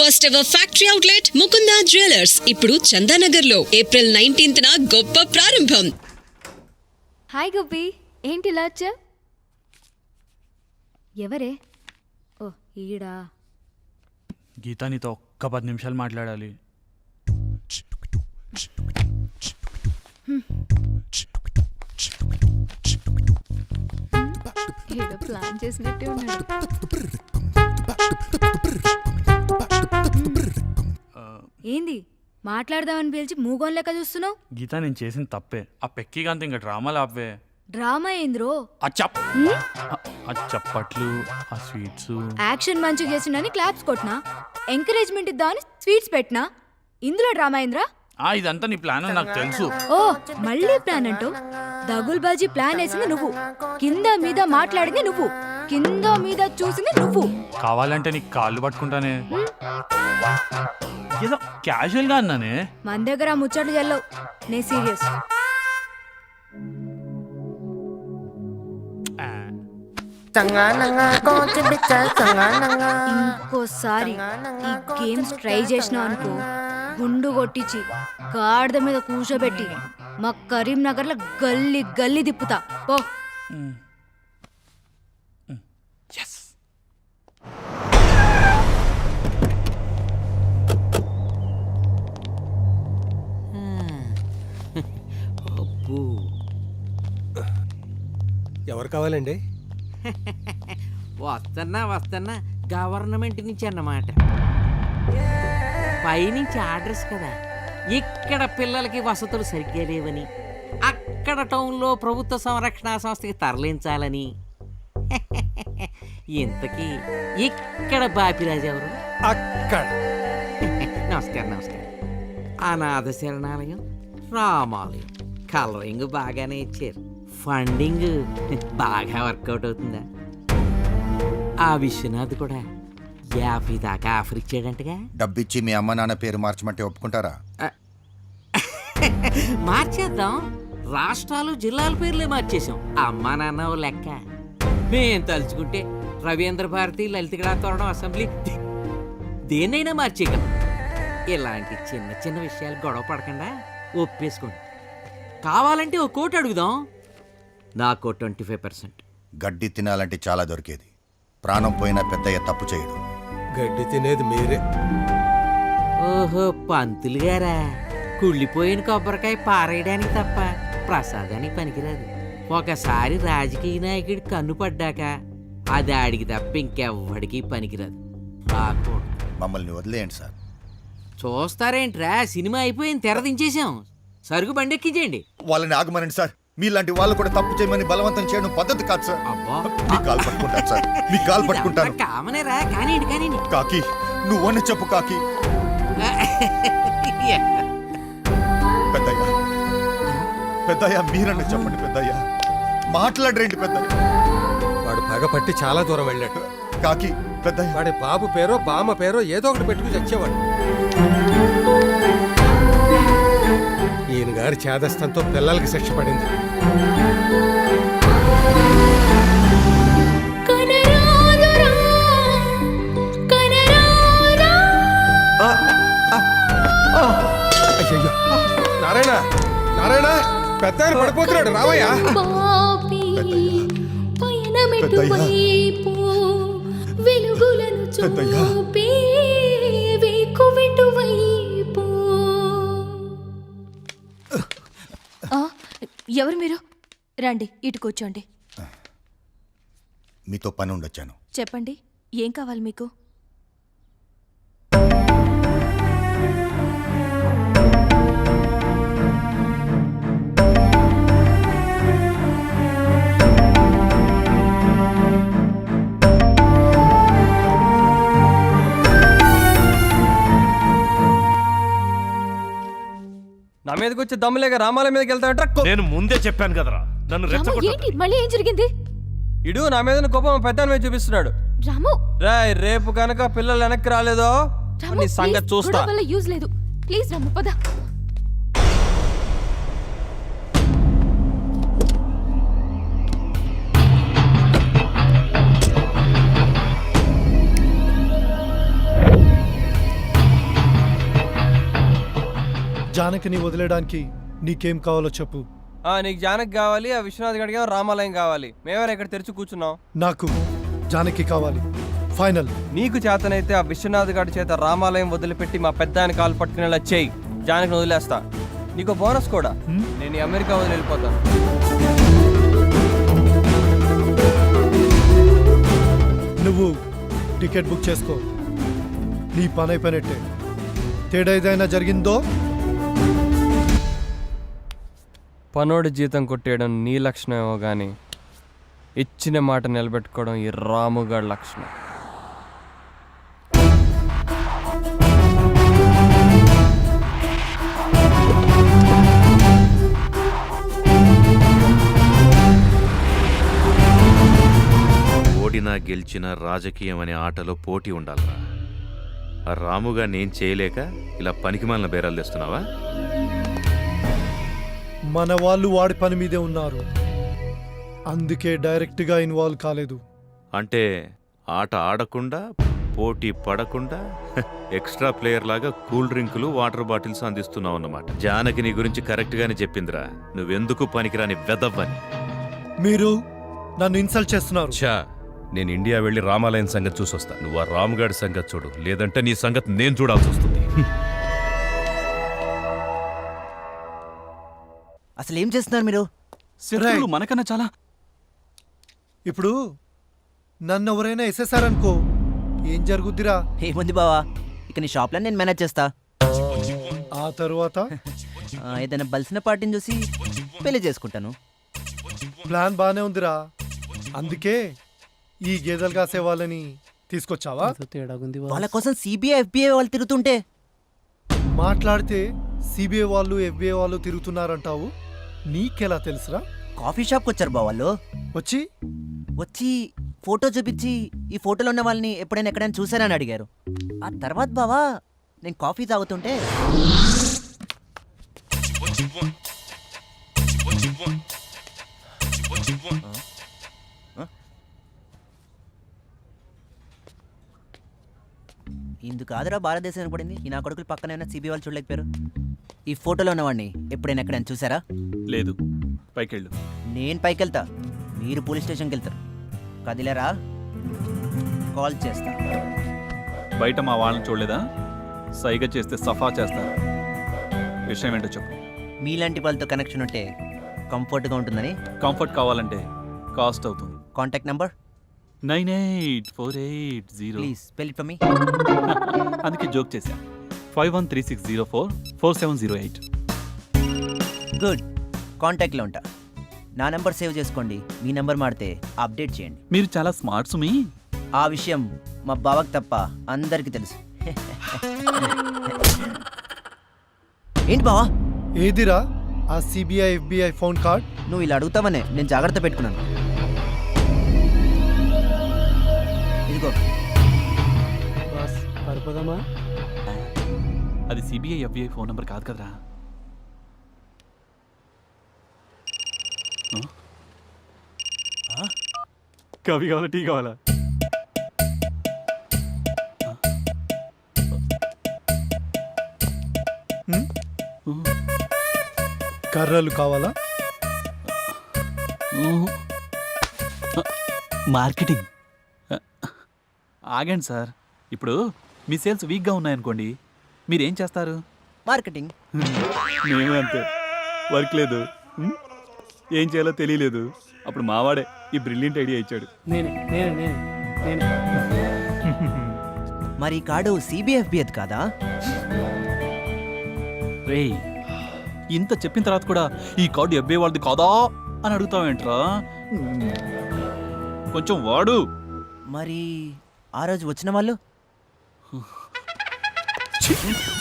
First ever factory outlet Mukunda jewellers ఇప్పుడు చందానగర్ లో April 19th గొప్ప ప్రారంభం. హాయ్ గోపి, ఏంటి ఇలా వచ్చా? ఎవరే? ఓ ఈడా. గీత, నీతో ఒక్క 10 నిమిషాలు మాట్లాడాలి. ఏదో ప్లాన్ చేసినట్టే ఉన్నాడు. ఏంది మాట్లాడదామని పిలిచి మూగోన్ లెక్క చూస్తున్నావు? గీత, నేను చేసిన తప్పే. ఆ పెక్కిగంత ఇంకా డ్రామాలు ఆపే. డ్రామా ఏంద్రో? ఆ చప్పట్లు, ఆ స్వీట్స్. యాక్షన్ మంచిగా చేసిండని క్లాప్స్ కొట్టినా, ఎంకరేజ్మెంట్ ఇద్దామని స్వీట్స్ పెట్టినా. ఇందులో డ్రామా ఏంద్రా? ఇదంతా నీ ప్లాన్ అని నాకు తెలుసు. ఓ మళ్ళీ ప్లాన్ అంటూ దగుల్ బాజీ ప్లాన్ వేసింది నువ్వు, కింద మీద మాట్లాడింది నువ్వు, కింద మీద చూసింది నువ్వు. కావాలంటే నీకు కాళ్ళు పట్టుకుంటానే. ఏదో క్యాజువల్ గా అన్నానే. మన దగ్గర ముచ్చట్లు చెల్లవు, నే సీరియస్. ఇంకోసారి ఈ గేమ్స్ ట్రై చేసినావు అనుకో, గుండు కొట్టించి గాడిద మీద కూర్చోబెట్టి మా కరీంనగర్లో గల్లీ గల్లీ తిప్పుతా పో. ఎవరు కావాలండి? వస్తున్నా గవర్నమెంట్ నుంచి అన్నమాట. పైనుంచి ఆర్డర్స్ కదా. ఇక్కడ పిల్లలకి వసతులు సరిగ్గా లేవని, అక్కడ టౌన్లో ప్రభుత్వ సంరక్షణ సంస్థకి తరలించాలని. ఇంతకీ ఇక్కడ బాపిరాజు ఎవరు? అక్కడ. నమస్కారం. అనాథ శరణాలయం, రామాలయం, కలరింగ్ బాగానే ఇచ్చారు. ఫండింగ్ బాగా వర్కౌట్ అవుతుందా? ఆ విశ్వనాథ్ కూడా 50 దాకా ఆఫర్ ఇచ్చాడంటగా. డబ్బిచ్చి మీ అమ్మ నాన్న పేరు మార్చమంటే ఒప్పుకుంటారా? మార్చేద్దాం. రాష్ట్రాలు జిల్లాల పేర్లే మార్చేసాం. అమ్మా నాన్న ఓ లెక్క. మేం తలుచుకుంటే రవీంద్ర భారతి, లలిత కళా తోరణం, అసెంబ్లీ దేన్నైనా మార్చేయగలం. ఇలాంటి చిన్న చిన్న విషయాలు గొడవ పడకుండా ఒప్పేసుకోండి. కావాలంటే ఓ కోటి అడుగుదాం. నాకు 25%. గడ్డి తినాలంటే చాలా దొరికేది. ప్రాణం పోయినా పెద్దయ్య తప్పు చేయడు. గడ్డి తినేది మీరే. ఓహో, పంతులు గారా. కుళ్ళిపోయిన కొబ్బరికాయ పారేయడానికి తప్ప ప్రసాదానికి పనికిరాదు. ఒకసారి రాజకీయ నాయకుడి కన్ను పడ్డాక అది ఆడికి తప్ప ఇంకెవ్వడికి పనికిరాదు. రాకూడదు. మమ్మల్ని వదిలేయండి సార్. చూస్తారేంట్రా, సినిమా అయిపోయింది, తెర దించేసాం. సరుకు బండెక్కించేయండి. వాళ్ళని ఆగమనండి సార్. మీలాంటి వాళ్ళు కూడా తప్పు చేయమని బలవంతం చేయడం పద్ధతి కాదు సార్. మీ కాలు పట్టుకుంటాను సార్, మీ కాలు పట్టుకుంటాను. కామనేరా, కానీ కాకి నువ్వని చెప్పు కాకి. పెద్దయ్య మీరన్న చెప్పండి పెద్దయ్య. మాట్లాడరేంటి పెద్దయ్య? వాడు పగ పట్టి చాలా దూరం వెళ్ళాడు. కాకి పెద్దయ్య. వాడి బాబు పేరో బామ్మ పేరో ఏదో ఒకటి పెట్టుకుని చచ్చేవాడు. ఈయన గారి చేదస్తంతో పిల్లలకి శిక్ష పడింది. అయ్యయ్యో, నారాయణ పెద్ద ఆయన పడిపోతున్నాడు. రావయ్యా. ఎవరు మీరు? రండి, ఇటు కూర్చోండి. మీతో పని ఉండొచ్చాను. చెప్పండి, ఏం కావాలి మీకు? నా మీదకి వచ్చి దమ్ములేక రామాలయం మీదకి వెళ్తాడంట. నేను ముందే చెప్పాను కదరా, నన్ను రెచ్చగొట్టకు. మళ్ళీ ఏం జరిగింది? ఇడు నా మీద కోపం పెద్ద మీద చూపిస్తున్నాడు. రాము, రాయ్, రేపు కనుక పిల్లలు వెనక్కి రాలేదో నీ సంగతి చూస్తా. యూజ్ లేదు, ప్లీజ్ రాము పద. జానకిని వదిలేయడానికి నీకేం కావాలో చెప్పు. నీకు జానకి కావాలి, ఆ విశ్వనాథ్ గడిగా రామాలయం కావాలి. మేమైనా ఇక్కడ తెరిచి కూర్చున్నాం. నాకు జానకి కావాలి, ఫైనల్. నీకు చేతనైతే ఆ విశ్వనాథ్ గడి చేత రామాలయం వదిలిపెట్టి మా పెద్ద ఆయన కాలు పట్టుకునేలా చేయి. జానకిని వదిలేస్తా. నీకు బోనస్ కూడా. నేను ఈ అమెరికా వదిలి వెళ్ళిపోతాను. నువ్వు టికెట్ బుక్ చేసుకో. నీ పని అయిపోయినట్టే. తేడా ఏదైనా జరిగిందో పనోడి జీతం కొట్టేయడం నీ లక్షణమేమో కానీ ఇచ్చిన మాట నిలబెట్టుకోవడం ఈ రాముగాడి లక్షణం. ఓడినా గెలిచినా రాజకీయం అనే ఆటలో పోటీ ఉండాలరా. ఆ రాముగా నేను చేయలేక ఇలా పనికిమాలిన బేరాలు తెస్తున్నావా? మన వాళ్ళు వాడి పని మీదే ఉన్నారు, అందుకే డైరెక్ట్గా ఇన్వాల్వ్ కాలేదు. అంటే ఆట ఆడకుండా పోటీ పడకుండా ఎక్స్ట్రా ప్లేయర్ లాగా కూల్ డ్రింకులు వాటర్ బాటిల్స్ అందిస్తున్నావు అన్నమాట. జానకి నీ గురించి కరెక్ట్గానే చెప్పిందిరా, నువ్వెందుకు పనికిరాని వెదవ్వని. మీరు నన్ను ఇన్సల్ట్ చేస్తున్నారు. ఛా, నేను ఇండియా వెళ్ళి రామాలయం సంగతి చూసొస్తా. నువ్వు ఆ రాముగాడి సంగతి చూడు, లేదంటే నీ సంగతి నేను చూడాల్సి వస్తుంది. అసలు ఏం చేస్తున్నారు మీరు? శత్రువులు మనకన్నా చాలా. ఇప్పుడు నన్ను ఎవరైనా వేసేసారనుకో ఏం జరుగుద్దిరా? ఏముంది బావా, ఇక నీ షాప్లో నేను మేనేజ్ చేస్తా. ఆ తరువాత ఏదైనా బలిసిన పార్టీని చూసి పెళ్లి చేసుకుంటాను. ప్లాన్ బానే ఉందిరా, అందుకే ఈ గేదెలు కాసే వాళ్ళని తీసుకొచ్చావా? వాళ్ళ కోసం సిబిఐ ఎఫ్బిఐ వాళ్ళు తిరుగుతుంటే మాట్లాడితే సిబిఐ వాళ్ళు ఎఫ్బిఐ వాళ్ళు తిరుగుతున్నారంటావు, నీకెలా తెలుసురా? కాఫీ షాప్కి వచ్చారు బా వాళ్ళు. వచ్చి ఫోటో చూపించి ఈ ఫోటోలో ఉన్న వాళ్ళని ఎప్పుడైనా ఎక్కడైనా చూసారని అడిగారు. ఆ తర్వాత బావా నేను కాఫీ తాగుతుంటే ఇందుకు కాదురా భారతదేశం పడింది. ఈ నా కొడుకులు పక్కన ఉన్న సిబిఐ వాళ్ళు చూడలేకపోయారు. ఈ ఫోటోలో ఉన్నవాడిని ఎప్పుడైనా ఎక్కడైనా చూసారా? లేదు, పైకెళ్ళు. నేను పైకి వెళ్తా, మీరు పోలీస్ స్టేషన్కి వెళ్తారు. కదిలేరా? కాల్ చేస్తా. బయట మా వాళ్ళని చూడలేదా? సైగ చేస్తే సఫా చేస్తారు. విషయం ఏంటో చెప్పు. మీలాంటి వాళ్ళతో కనెక్షన్ ఉంటే కంఫర్ట్గా ఉంటుందని. కంఫర్ట్ కావాలంటే కాస్ట్ అవుతుంది. Contact number 984880. Please spell it for me. అందుకే జోక్ చేశా. 5136044708. గుడ్, కాంటాక్ట్లో ఉంటా. నా నంబర్ సేవ్ చేసుకోండి. మీ నంబర్ మాడితే అప్డేట్ చేయండి. మీరు చాలా స్మార్ట్ సుమి. ఆ విషయం మా బావకు తప్ప అందరికీ తెలుసు. ఏంటి బావా? ఏదిరా ఆ సిబిఐ ఎఫ్బిఐ ఫోన్ కార్డ్? నువ్వు ఇలా అడుగుతావనే నేను జాగ్రత్త పెట్టుకున్నాను. ఇదిగో. అది సిబిఐ ఎఫ్బిఐ ఫోన్ నంబర్ కాదు కదరా. కాఫీ కావాలా, టీ కావాలా? కర్రలు కావాలా? మార్కెటింగ్. ఆగండి సార్, ఇప్పుడు మీ సేల్స్ వీక్గా ఉన్నాయనుకోండి, మీరేం చేస్తారు? మార్కెటింగ్. మేము అంతే, వర్క్ లేదు, ఏం చేయాలో తెలియలేదు. అప్పుడు మావాడే ఈ బ్రిలియంట్ ఐడియా ఇచ్చాడు. మరి ఈ కార్డు సిబిఎఫ్బి కాదా? రేయ్, ఇంత చెప్పిన తర్వాత కూడా ఈ కార్డు ఎఫ్బిఐ వాళ్ళది కాదా అని అడుగుతావేంట్రా? కొంచెం వాడు. మరి ఆ రోజు వచ్చిన వాళ్ళు?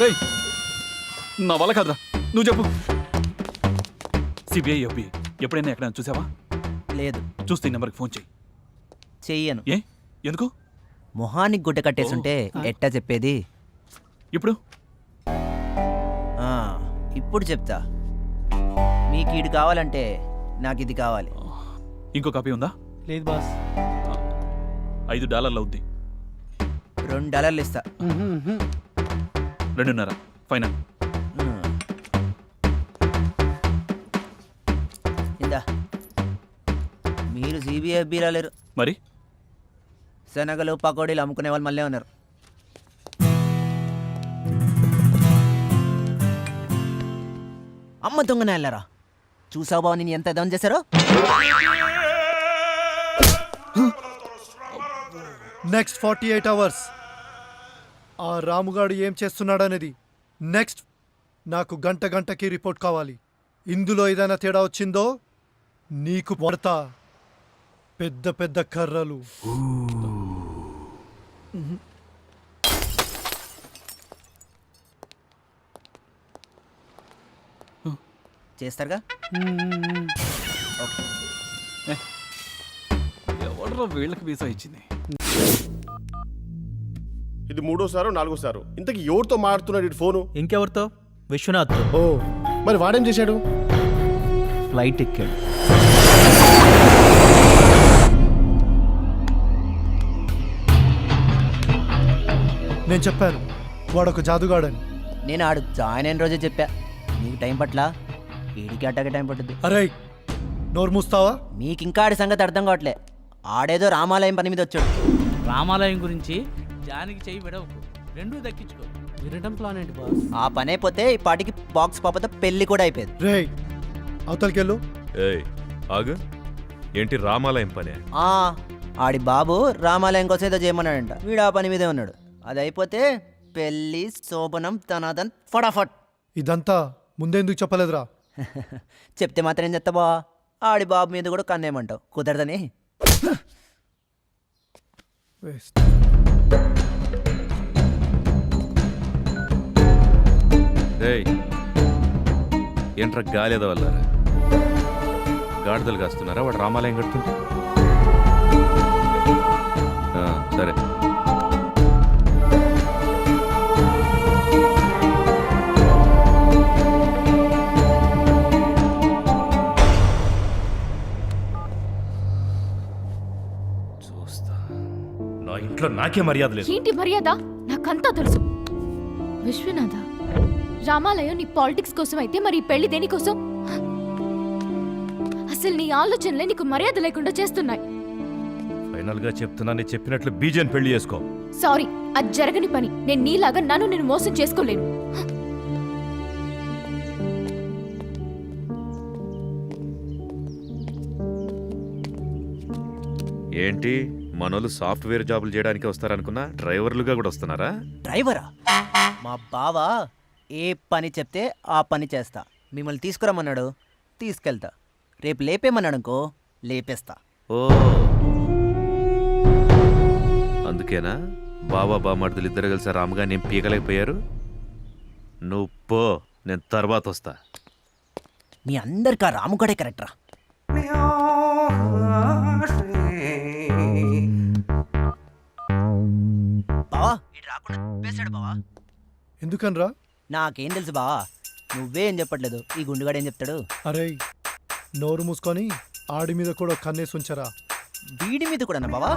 రేయ్, నా వల్ల కాదురా, నువ్వు చెప్పు. సిబిఐ ఎఫ్బిఐ ఎప్పుడైనా ఎక్కడైనా చూసావా? లేదు. చూస్తే ఈ నెంబర్కి ఫోన్ చెయ్యి. చెయ్యను. ఏ, ఎందుకు? మొహానికి గుడ్డ కట్టేసుంటే ఎట్టా చెప్పేది? ఇప్పుడు ఇప్పుడు చెప్తా. మీకు ఇది కావాలంటే నాకు ఇది కావాలి. ఇంకో కాపీ ఉందా? లేదు బాస్. $5 అవుద్ది. $2 ఇస్తా. 2.5 ఫైనల్. విఐబీలో లేరు. మరి శనగలు పకోడీలు అమ్ముకునే వాళ్ళు మళ్ళీ ఉన్నారు. అమ్మ దొంగనే వెళ్ళారా? చూసావు బావ నేను ఎంత దమ్ చేశారో. నెక్స్ట్ 48 అవర్స్ ఆ రాముగాడు ఏం చేస్తున్నాడనేది నెక్స్ట్ నాకు గంటకి రిపోర్ట్ కావాలి. ఇందులో ఏదైనా తేడా వచ్చిందో నీకు పడతా పెద్ద పెద్ద కర్రలు. చేస్తారుగా. ఎవడరా వీళ్ళకి వీసా ఇచ్చింది? ఇది 3సారో 4సారో. ఇంతకి ఎవరితో మాడుతున్నాడు ఫోను? ఇంకెవరితో? విశ్వనాథ్. ఓ మరి వాడేం చేశాడు? ఫ్లైట్ ఎక్కాడు. నేను చెప్పాను వాడొక జాదుగాడని. నేను ఆడు జాయిన్ అయిన రోజే చెప్పా. నీకు టైం పట్ల ఈడికి అట్టాకే టైం పట్టుద్ది. అరే నోరు మూస్తావా? మీకు ఇంకా ఆడి సంగతి అర్థం కావట్లే. ఆడేదో రామాలయం పని మీద వచ్చాడు. రామాలయం గురించి జానికి చెయ్యి విడవకు, రెండూ దక్కించుకో. వినడం ప్లాన్ ఏంటి బాస్? ఆ పని అయిపోతే ఈ పాటికి బాక్స్ పాపతో పెళ్లి కూడా అయిపోయేది. రే అవతలకెళ్ళు. ఏయ్ ఆగు, ఏంటి రామాలయం పనే? ఆడి బాబు రామాలయం కోసం ఏదో చేయమన్నాడంట. వీడు ఆ పని మీదే ఉన్నాడు. అది అయిపోతే పెళ్లి శోభనం తనాదన్ ఫటాఫట్. ఇదంతా ముందెందుకు చెప్పలేదురా? చెప్తే మాత్రం ఏం చెప్తా బా? ఆడి బాబు మీద కూడా కన్నేమంటావు? కుదరదని. వేస్ట్. ఏయ్ ఏంట్రా గాలేద వల్లారా? గాడిదలు కాస్తున్నారా వాడు రామాలయం కడుతుంటే? సరే చూస్తా. నా ఇంట్లో నాకే మర్యాద లేదు. ఏంటి మర్యాద? నాకంతా తెలుసు. విశ్వనాథ, రామాలయం నీ పాలిటిక్స్ కోసం అయితే మరి ఈ పెళ్లి దేనికోసం? అసలు నీ ఆలోచనలే నీకు మర్యాద లేకుండా చేస్తున్నాయి. ఫైనల్ గా చెప్తున్నా, నేను చెప్పినట్లు బీజేని పెళ్లి చేసుకో. సారీ, అది జరగని పని. నేను నీలాగా నేను మోసం చేసుకోలేను. ఏంటి మనోళ్ళు సాఫ్ట్వేర్ జాబులు చేయడానికి వస్తారనుకున్నా డ్రైవర్లుగా కూడా వస్తున్నారా? డ్రైవరా? మా బావ ఏ పని చెప్తే ఆ పని చేస్తా. మిమ్మల్ని తీసుకురమ్మన్నాడు, తీసుకెళ్తా. రేపు లేపేమన్నాడు అనుకో, లేపేస్తా. ఓ అందుకేనా బాబా బామర్దులు ఇద్దరు కలిసి రాముగా నేను పీకలేకపోయారు? నువ్వు పో, నేను తర్వాత వస్తా. మీ అందరికి ఆ రాముగడే కరెక్టరా? బావా ఇటు రాకుండా చెప్పేశాడు బావా. ఎందుకనరా? నాకేం తెలుసు బావా, నువ్వేం చెప్పట్లేదు. ఈ గుండుగాడు ఏం చెప్తాడు? అరే నోరు మూసుకొని ఆడి మీద కూడా కన్నేసి ఉంచరా. వీడి మీద కూడా బావా?